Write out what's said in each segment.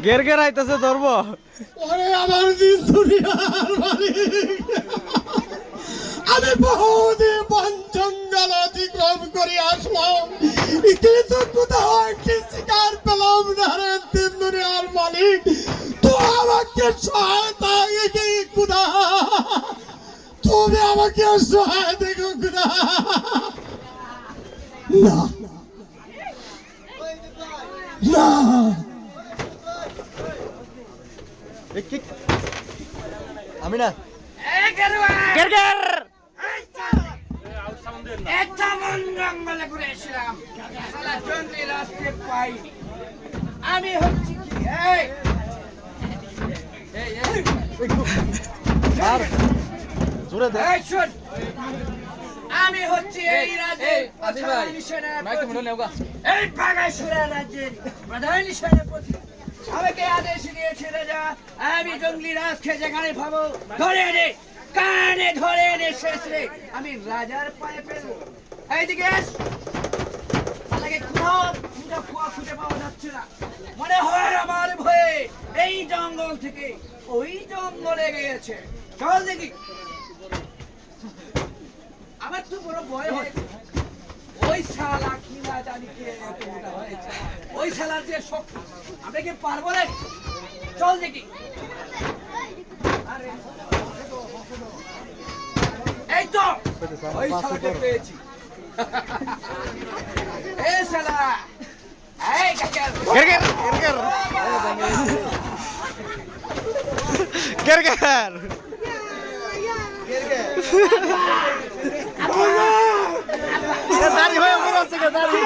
গের গের আইতাছে ধরবো। ওরে আমার দিন দুনিয়ার মালিক, আমি বহুদিন বন জঙ্গল অতিক্রম করে আসলাম, কিন্তু কোথাও একটি শিকার পেলাম না রে দিন দুনিয়ার মালিক। তো আমাকে সহায়তা খুদা, তুমি আমাকে সহায় দেখো খুদা। না না আমি না আমি হচ্ছি কি জোরে দে। আমি হচ্ছি এই রাজ্যের প্রধান সেনাপতি, এই বাঘাসুরা রাজ্যের প্রধান সেনাপতি। আমাকে আদেশ দিয়েছে রাজা, আমি জঙ্গলি রাজকে যেখানে পাবো ধরে এনে কানে ধরে এনে শেষে আমি রাজার পায়ে ফেলবো। এইদিকে আস। আমাকে কোথাও খুঁজে পাওয়া যাচ্ছে না, মনে হয় আমার ভয়ে এই জঙ্গল থেকে ওই জঙ্গলে গিয়েছে। চল দেখি। আমার তো বড় ভয় হচ্ছে, ওই শালা কি না জানি কে এতটা হয়েছে, ওই শালার যে শক্তি আমরা কি পারবো রে? চল দেখি। এই তো ওই শালাকে পেয়েছি। এই শালা, এই কাকার গের গের গের গের গের দাড়ি হয়ে গেছে, দাড়ি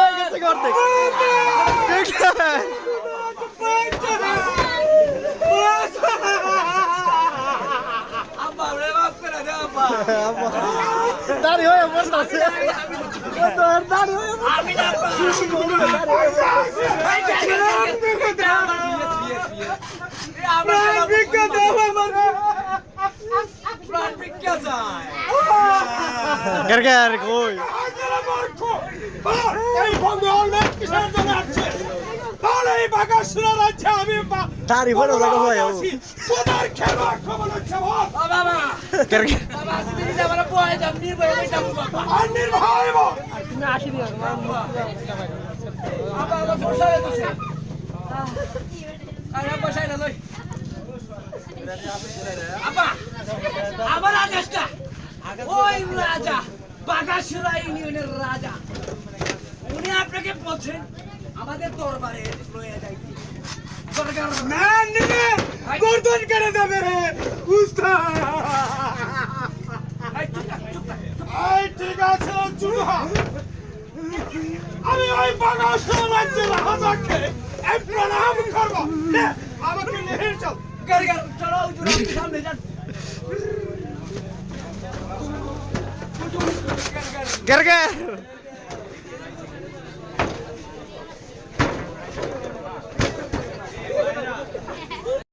হয়ে গেছে করতে। দাড়ি হয়ে বসে, দাড়ি হয়ে আমি না গের গের কই দাড়ি হয়ে লাগা হয় গের গের আমার আদেশটা ওই রাজা বাঘাসুরা ইউনিয়নের রাজা, উনি আপনাকে বলছেন আমাদের দরবারে লয়ে যাইতে। সরকার ম্যান নিবে গর্দন কেটে দেবে রে উস্তাদ। ঠিক আছে চুপ হ। আমি ওই বাঘাসুরা রাজ্যের রাজাকে প্রণাম করব। আমাকে নিয়ে চল। গাড়ি চলো, সামনে যান। গের গের